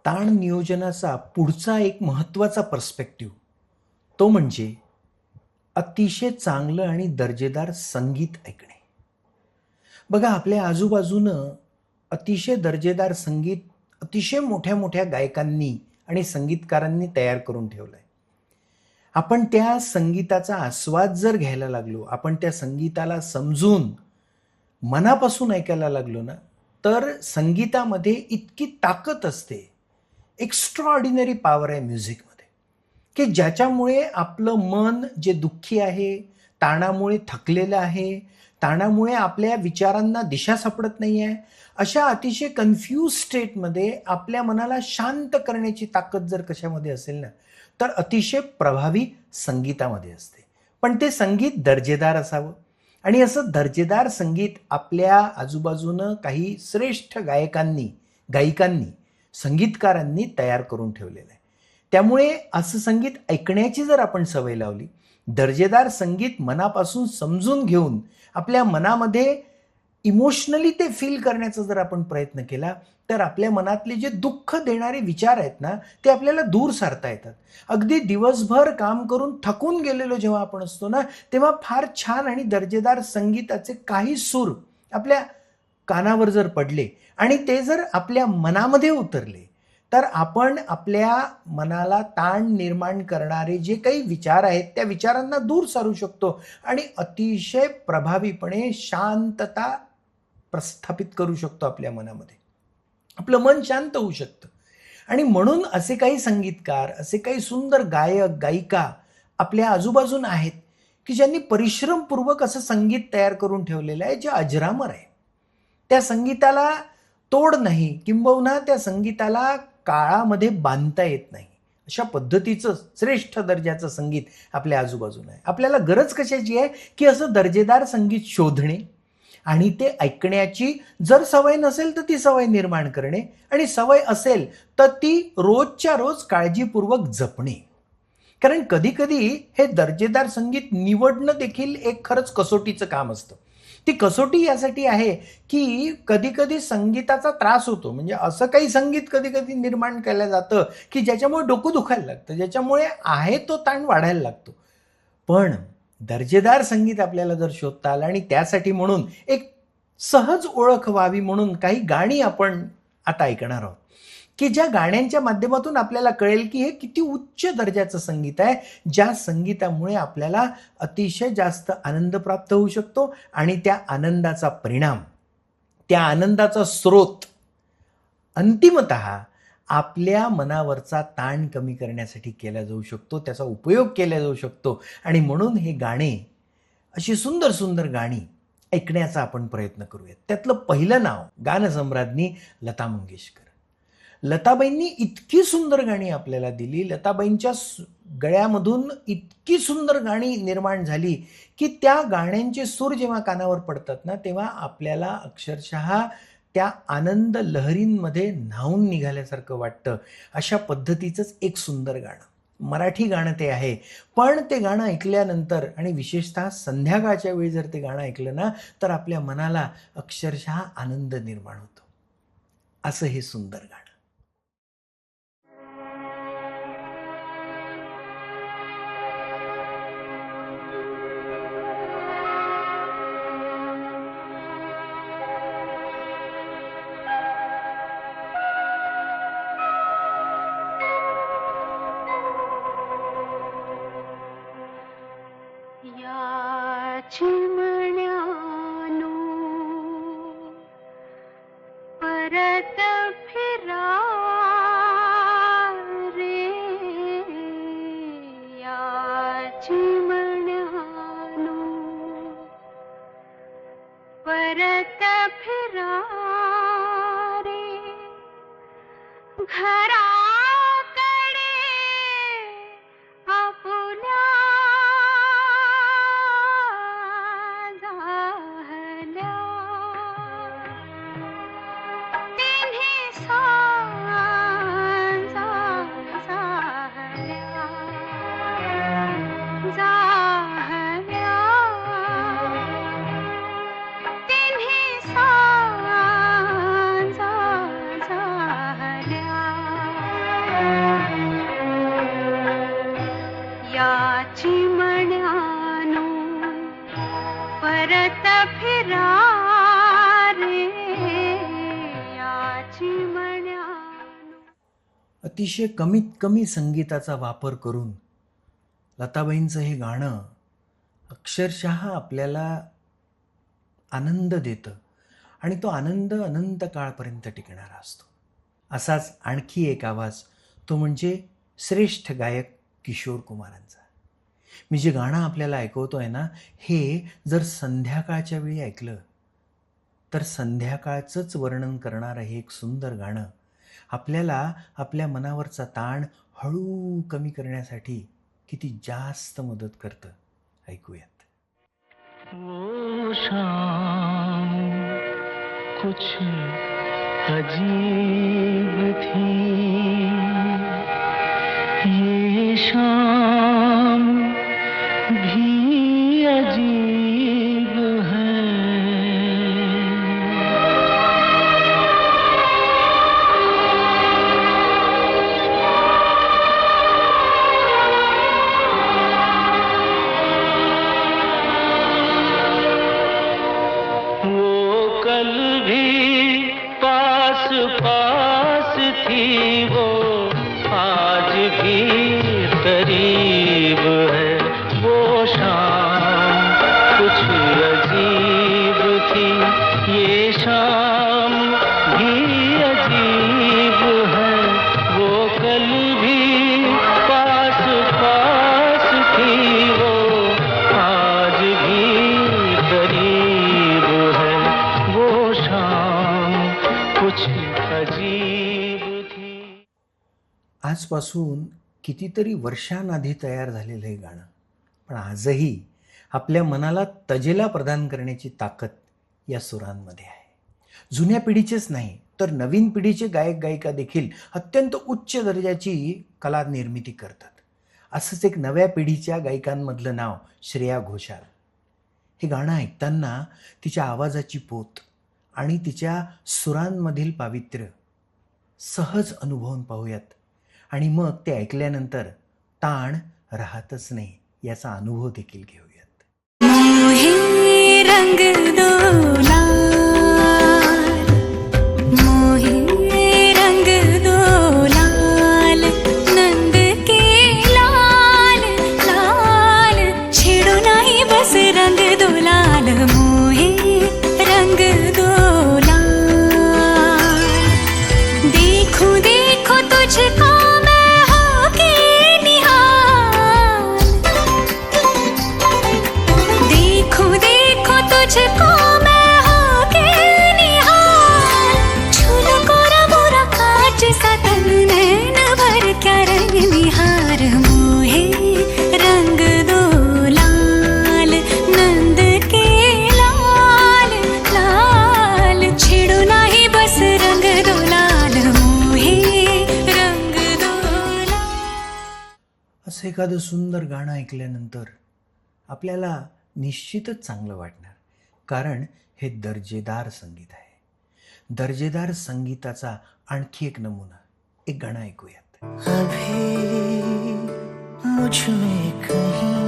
ताण नियोजनाचा पुढचा एक महत्त्वाचा पर्स्पेक्टिव्ह तो म्हणजे अतिशय चांगलं आणि दर्जेदार संगीत ऐकणे. बघा आपल्या आजूबाजूनं अतिशय दर्जेदार संगीत अतिशय मोठ्या-मोठ्या गायकांनी आणि संगीतकारांनी तयार करून ठेवलंय. आपण त्या संगीताचा आस्वाद जर घ्यायला लागलो, आपण त्या संगीताला समजून मनापासून ऐकायला लागलो ना, तर संगीतामध्ये इतकी ताकद असते. एक्स्ट्राऑर्डिनरी पॉवर आहे म्युझिकमध्ये, की ज्याच्यामुळे आपलं मन जे दुःखी आहे, ताणामुळे थकलेलं आहे, ताणामुळे आपल्या विचारांना दिशा सापडत नाही आहे, अशा अतिशय कन्फ्यूज स्टेटमध्ये आपल्या मनाला शांत करण्याची ताकद जर कशामध्ये असेल ना, तर अतिशय प्रभावी संगीतामध्ये असते. पण ते संगीत दर्जेदार असावं आणि असं दर्जेदार संगीत आपल्या आजूबाजूनं काही श्रेष्ठ गायकांनी, संगीतकारांनी तयार करून ठेवलेलं आहे. त्यामुळे असं संगीत ऐकण्याची जर आपण सवय लावली, दर्जेदार संगीत मनापासून समजून घेऊन आपल्या मनामध्ये इमोशनली ते फील करण्याचा जर आपण प्रयत्न केला, तर आपल्या मनातले जे दुःख देणारे विचार आहेत ना, ते आपल्याला दूर सारता येतात. अगदी दिवसभर काम करून थकून गेलेलो जेव्हा आपण असतो ना, तेव्हा फार छान आणि दर्जेदार संगीताचे काही सूर आपल्या कानावर जर पडले आणि ते जर आपल्या मनामध्ये उतरले, तर आपण आपल्या मनाला ताण निर्माण करणारे जे काही विचार आहेत, त्या विचारांना दूर सारू शकतो आणि अतिशय प्रभावीपणे शांतता प्रस्थापित करू शकतो आपल्या मनामध्ये. आपलं मन शांत होऊ शकतं आणि म्हणून असे काही संगीतकार, असे काही सुंदर गायक, गायिका आपल्या आजूबाजूला आहेत, की ज्यांनी परिश्रमपूर्वक असं संगीत तयार करून ठेवलेलं आहे, जे अजरामर आहे. त्या संगीताला तोड नाही, किंबहुना त्या संगीताला काळामध्ये बांधता येत नाही. अशा पद्धतीचं श्रेष्ठ दर्जाचं संगीत आपल्या आजूबाजूला आहे. आपल्याला गरज कशाची आहे, की असं दर्जेदार संगीत शोधणे आणि ते ऐकण्याची जर सवय नसेल, तर ती सवय निर्माण करणे आणि सवय असेल, तर ती रोजच्या रोज काळजीपूर्वक जपणे. कारण कधी-कधी हे दर्जेदार संगीत निवडणं देखील एक खरंच कसोटीचं काम असतं. ती कसोटी यासाठी आहे, की कधी-कधी संगीताचा त्रास होतो. म्हणजे असं काही संगीत कधी-कधी निर्माण केलं जातं, की ज्याच्यामुळे डोकं दुखायला लागतं. ज्याच्यामुळे आहे तो ताण वाढायला लागतो. पण दर्जेदार संगीत आपल्याला जर शोधता आलं आणि त्यासाठी म्हणून एक सहज ओळख व्हावी म्हणून काही गाणी आपण आता ऐकणार आहोत, की ज्या गाण्यांच्या माध्यमातून आपल्याला कळेल, की हे किती उच्च दर्जाचं संगीत आहे, ज्या संगीतामुळे आपल्याला अतिशय जास्त आनंद प्राप्त होऊ शकतो आणि त्या आनंदाचा परिणाम, त्या आनंदाचा स्रोत अंतिमतः आपल्या मनावरचा ताण कमी करण्यासाठी केला जाऊ शकतो. त्याचा उपयोग केला जाऊ शकतो आणि म्हणून हे गाणे, अशी सुंदर गाणी ऐकण्याचा आपण प्रयत्न करूयात. त्यातलं पहिलं नाव गानसम्राज्ञी लता मंगेशकर. लताबाईंनी इतकी सुंदर गाणी आपल्याला दिली. लताबाईंच्या गळ्यामधून इतकी सुंदर गाणी निर्माण झाली, की त्या गाण्यांचे सूर जेव्हा कानावर पडतात ना, तेव्हा आपल्याला अक्षरशः त्या आनंद लहरींमध्ये न्हाऊन निघाल्यासारखं वाटतं. अशा पद्धतीचंच एक सुंदर गाणं. मराठी गाणं ते आहे. पण ते गाणं ऐकल्यानंतर आणि विशेषतः संध्याकाळच्या वेळी जर ते गाणं ऐकलं ना, तर आपल्या मनाला अक्षरशः आनंद निर्माण होतो. असं हे सुंदर गाणं. या चिमण्यानो परत फिरा रे, या चिमण्यानो परत फिरा रे, घराकडे आपुल्या झाल्या. तिन्ही सांजा झाल्या, झाल्या. तिन्ही सांजा झाल्या, अतिशय कमीत कमी संगीताचा वापर करून लताबाईंचं हे गाणं अक्षरशः आपल्याला आनंद देतं आणि तो आनंद अनंत काळपर्यंत टिकणारा असतो. असाच आणखी एक आवाज, तो म्हणजे श्रेष्ठ गायक किशोर कुमारांचा. मी जे गाणं आपल्याला ऐकवतोय ना, हे जर संध्याकाळच्या वेळी ऐकलं तर संध्याकाळचंच वर्णन करणारं हे एक सुंदर गाणं आपल्याला आपल्या मनावरचा ताण हळू कमी करण्यासाठी किती जास्त मदत करतं. ऐकूयात. वो शाम कुछ अजीब थी, ये शाम भी अजीब है. वो कल भी पास पास थी, वो आज भी करीब है. वो शाम कुछ अजीब थी, ये शाम भी अजीब है. वो कल भी पास पास थी, वो आज भी करीब है. वो शाम कुछ अजीब थी. आजपासून कितीतरी वर्षांआधी तयार झालेलं हे गाणं, पण आजही आपल्या मनाला तजेला प्रदान करण्याची ताकद या सुरांमध्ये आहे. जुन्या पिढीचेच नाही तर नवीन पिढीचे गायक गायिका देखील अत्यंत उच्च दर्जाची कला निर्मिती करतात. असंच एक नव्या पिढीच्या गायिकांमधलं नाव श्रेया घोषाल. हे गाणं ऐकताना तिच्या आवाजाची पोत आणि तिच्या सुरांमधील पावित्र्य सहज अनुभवून पाहूयात आणि मग ते ऐकल्यानंतर ताण राहतच नाही याचा अनुभव देखील घेऊयात. मोहे रंग दो लाल, मोहे रंग दो लाल, नंद के लाल लाल, छेड़ो नहीं बस रंग दो लाल, मोहे रंग दो लाल. देखो देखो तुझको मैं होके निहाल, देखो देखो तुझको मैं होके निहाल, झूलो कोरा मोरा कांच सा तन, नैन भर क्या रंग निहार. मोहे रंग दो लाल, नंद के लाल लाल, छेड़ो नाही बस रंग दो लाल, मोहे रंग दो लाल. असं एखादं सुंदर गाणं ऐकल्यानंतर आपल्याला निश्चितच चांगलं वाटणार, कारण हे दर्जेदार संगीत आहे. दर्जेदार संगीताचा आणखी एक नमुना, एक गाणं ऐकूयात. अभी मुझ में कहीं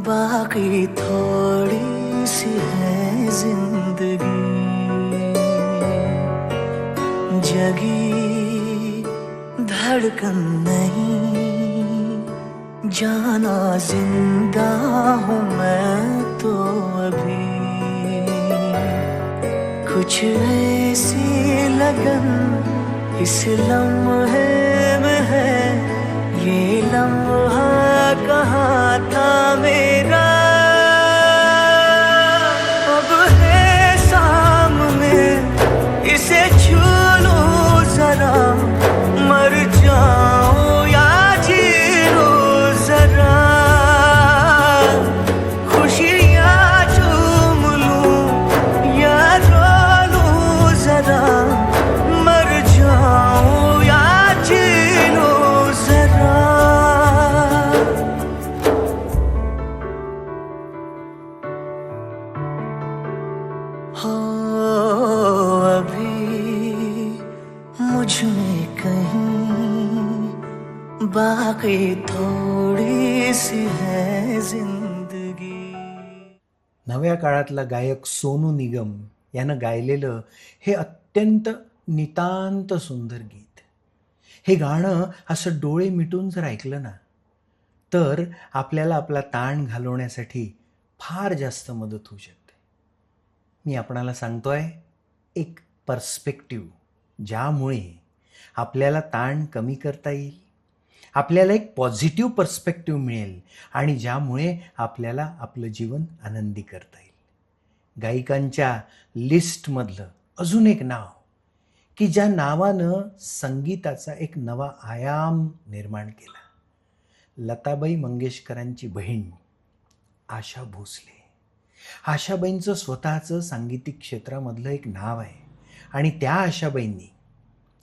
बाकी थोड़ी सी है जिंदगी, जगी धड़कन नहीं, जाना जिंदा हूँ मैं तो अभी. कुछ ऐसी लगन इस लम्हे में है, ये लम्हा कहाँ था मेरा, अब है सामने, इसे छू लो जरा, मर जाऊं या जी लो जरा, खुशियाँ चूम लूं या रो लूं जरा, मर जाऊं या जी लो जरा. हो अभी मुझ में कहीं बाकी थोडी सी है जिंदगी. नव्या काळातला गायक सोनू निगम यानं गायलेलं हे अत्यंत नितांत सुंदर गीत. हे गाणं असं डोळे मिटून जर ऐकलं ना, तर आपल्याला आपला ताण घालवण्यासाठी फार जास्त मदत होऊ शकते. मी आपणाला सांगतोय एक पर्स्पेक्टिव्ह, ज्यामुळे आपल्याला ताण कमी करता येईल, आपल्याला एक पॉझिटिव्ह पर्स्पेक्टिव्ह मिळेल आणि ज्यामुळे आपल्याला आपलं जीवन आनंदी करता येईल. गायिकांच्या लिस्टमधलं अजून एक नाव, की ज्या नावानं संगीताचा एक नवा आयाम निर्माण केला, लताबाई मंगेशकरांची बहीण आशा भोसले. आशाबाईंचं स्वतःचं सांगीतिक क्षेत्रामधलं एक नाव आहे आणि त्या आशाबाईंनी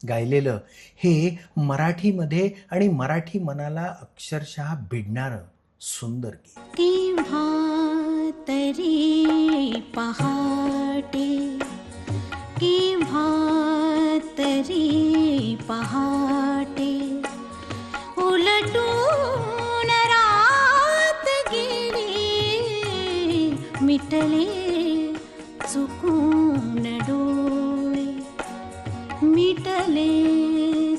गायलेलं हे मराठीमध्ये आणि मराठी मनाला अक्षरशः भिडणारं सुंदर गीत. केव्हा तरी पहाटे, केव्हा तरी पहाटे, उलटून रात गेली, मिटले चुकून डोळे, मिटले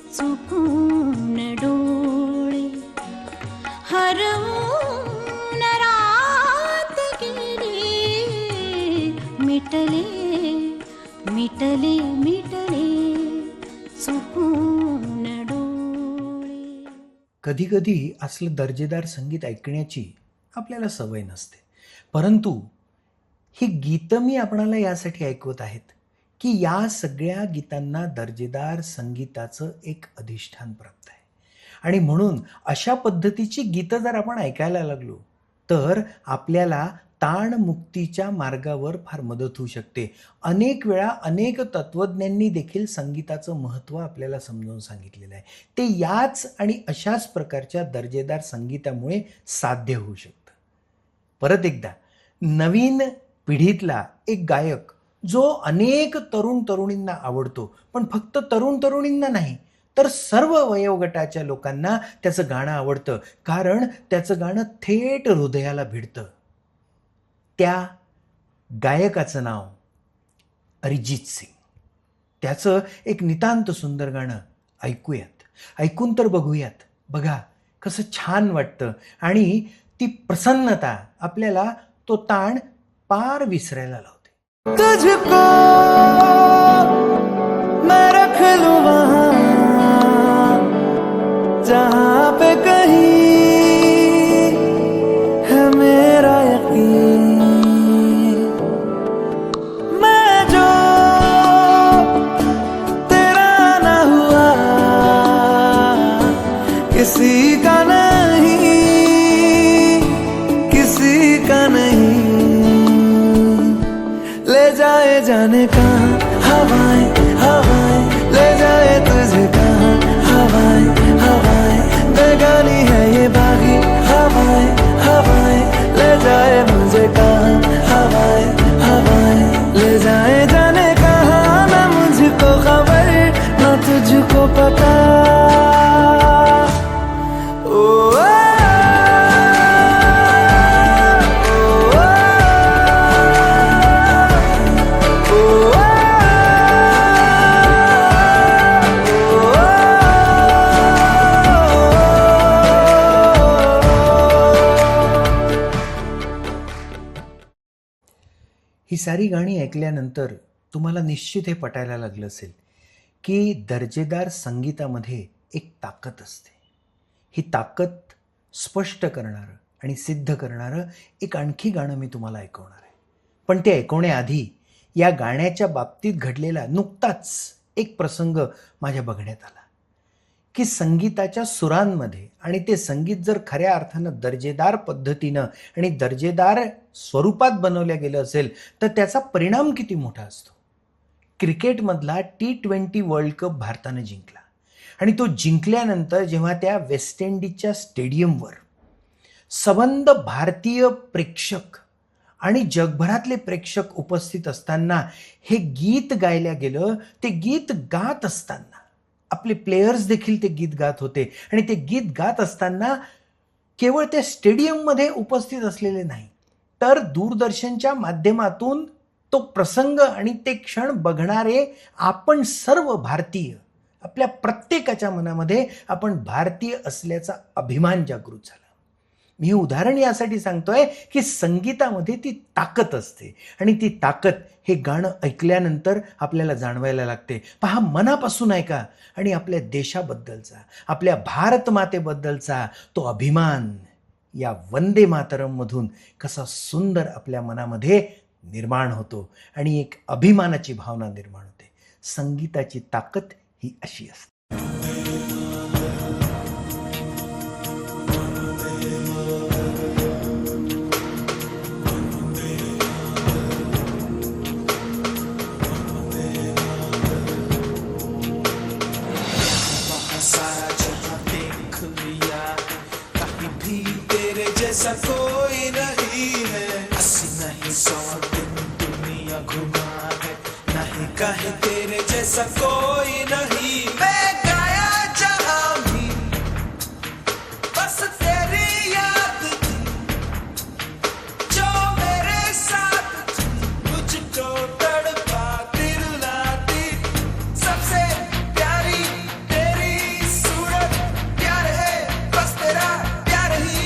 चुकून डोळे, हरवून रात गेली, मिटले मिटले मिटले चुकून डोळे. कधी कधी असलं दर्जेदार संगीत ऐकण्याची आपल्याला सवय नसते, परंतु ही गीतं मी आपणाला यासाठी ऐकवत आहेत की या सगळ्या गीतांना दर्जेदार संगीताचं एक अधिष्ठान प्राप्त आहे. आणि म्हणून अशा पद्धतीची गीतं जर आपण ऐकायला लागलो तर आपल्याला ताणमुक्तीच्या मार्गावर फार मदत होऊ शकते. अनेक वेळा अनेक तत्त्वज्ञांनी देखील संगीताचं महत्त्व आपल्याला समजावून सांगितलेलं आहे. ते याच आणि अशाच प्रकारच्या दर्जेदार संगीतामुळे साध्य होऊ शकतं. परत एकदा, नवीन पिढीतला एक गायक जो अनेक तरुण तरुणींना आवडतो, पण फक्त तरुण तरुणींना नाही तर सर्व वयोगटाच्या लोकांना त्याचं गाणं आवडतं, कारण त्याचं गाणं थेट हृदयाला भिडतं. त्या गायकाचं नाव अरिजित सिंग. त्याचं एक नितांत सुंदर गाणं ऐकूयात, ऐकून तर बघूयात. बघा कसं छान वाटतं आणि ती प्रसन्नता आपल्याला तो ताण पार विसरायला लावते. तुझको मैं रख लूं वहाँ, जहाँ पे कहीं है मेरा यकीन. मैं जो तेरा ना हुआ, किसी का नहीं, किसी का नहीं. ले जाए जाने कहाँ हवाएं हवाएं, ले जाए तुझे कहाँ हवाएं हवाएं. बेगानी है ये बागी हवाएं हवाएं, ले जाए मुझे कहाँ हवाएं हवाएं. ले जाए जाने कहाँ, ना मुझको खबर ना तुझको पता. ही सारी गाणी ऐकल्यानंतर तुम्हाला निश्चित हे पटायला लागलं असेल की दर्जेदार संगीतामध्ये एक ताकद असते. ही ताकद स्पष्ट करणारं आणि सिद्ध करणारं एक आणखी गाणं मी तुम्हाला ऐकवणार आहे. पण ते ऐकवण्याआधी या गाण्याच्या बाबतीत घडलेला नुकताच एक प्रसंग माझ्या बघण्यात आला की संगीताच्या सुरांमध्ये, आणि ते संगीत जर खऱ्या अर्थानं दर्जेदार पद्धतीनं आणि दर्जेदार स्वरूपात बनवलं गेलं असेल तर त्याचा परिणाम किती मोठा असतो. क्रिकेटमधला T20 वर्ल्ड कप भारतानं जिंकला आणि तो जिंकल्यानंतर जेव्हा त्या वेस्ट इंडिजच्या स्टेडियमवर सबंध भारतीय प्रेक्षक आणि जगभरातले प्रेक्षक उपस्थित असताना हे गीत गायलं गेलं, ते गीत गात असताना आपले प्लेयर्स देखील ते गीत गात होते आणि ते गीत गात असताना केवळ त्या स्टेडियममध्ये उपस्थित असलेले नाही तर दूरदर्शनच्या माध्यमातून तो प्रसंग आणि ते क्षण बघणारे आपण सर्व भारतीय आपल्या प्रत्येकाच्या मनामध्ये आपण भारतीय असल्याचा अभिमान जागृत झाला. मी हे उदाहरण यासाठी सांगतोय की संगीतामध्ये ती ताकद असते आणि ती ताकद हे गाणं ऐकल्यानंतर आपल्याला जाणवायला लागते. पहा, मनापासून ऐका आणि आपल्या देशाबद्दलचा, आपल्या भारत मातेबद्दलचा तो अभिमान या वंदे मातरममधून कसा सुंदर आपल्या मनामध्ये निर्माण होतो आणि एक अभिमानाची भावना निर्माण होते. संगीताची ताकद ही अशी असते. सारा जहां देख लिया, कहीं भी तेरे जैसा कोई नहीं है. अस्सी नहीं 100 दिन दुनिया घुमा है, नहीं कहीं तेरे जैसा कोई नहीं. मैं गाया जहां भी बस तेरी याद थी, जो मेरे साथ थी, मुझको तड़पा दिलाती. सबसे प्यारी तेरी सूरत, प्यार है बस तेरा प्यार ही.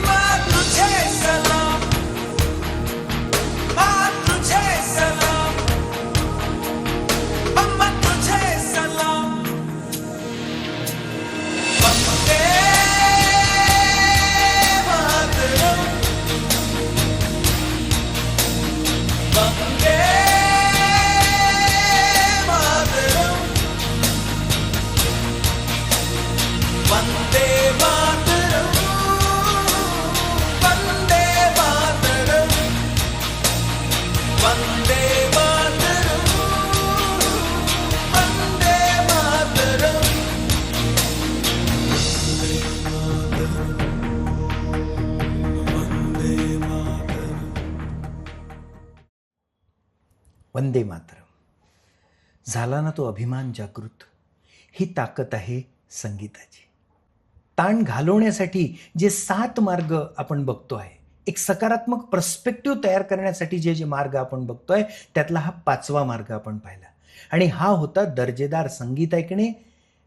माँ तुझे सलाम, माँ तुझे सलाम, अम्मा तुझे सलाम. वंदे मातरम, वंदे मातरम, वंदे मातरम, वंदे मातरम, वंदे मातरम, वंदे मातरम. वंदे मातरम. झाला ना तो अभिमान जागृत. ही ताकद आहे संगीताची. ताण घालवण्यासाठी जे 7 मार्ग आपण बघतोय, एक सकारात्मक पर्स्पेक्टिव्ह तयार करण्यासाठी जे जे मार्ग आपण बघतोय, त्यातला हा 5वा मार्ग आपण पाहिला आणि हा होता दर्जेदार संगीत ऐकणे.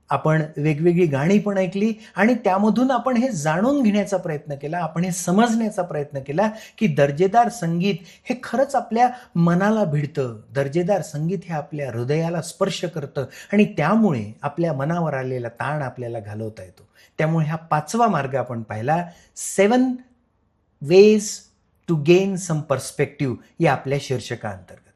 आपण वेगवेगळी गाणी पण ऐकली आणि त्यामधून आपण हे जाणून घेण्याचा प्रयत्न केला, आपण हे समजण्याचा प्रयत्न केला की दर्जेदार संगीत हे खरंच आपल्या मनाला भिडतं. दर्जेदार संगीत हे आपल्या हृदयाला स्पर्श करतं आणि त्यामुळे आपल्या मनावर आलेला ताण आपल्याला घालवता येतो. त्यामुळे हा 5वा मार्ग आपण पाहिला, 7 ways to gain some perspective या आपल्या शीर्षकाअंतर्गत.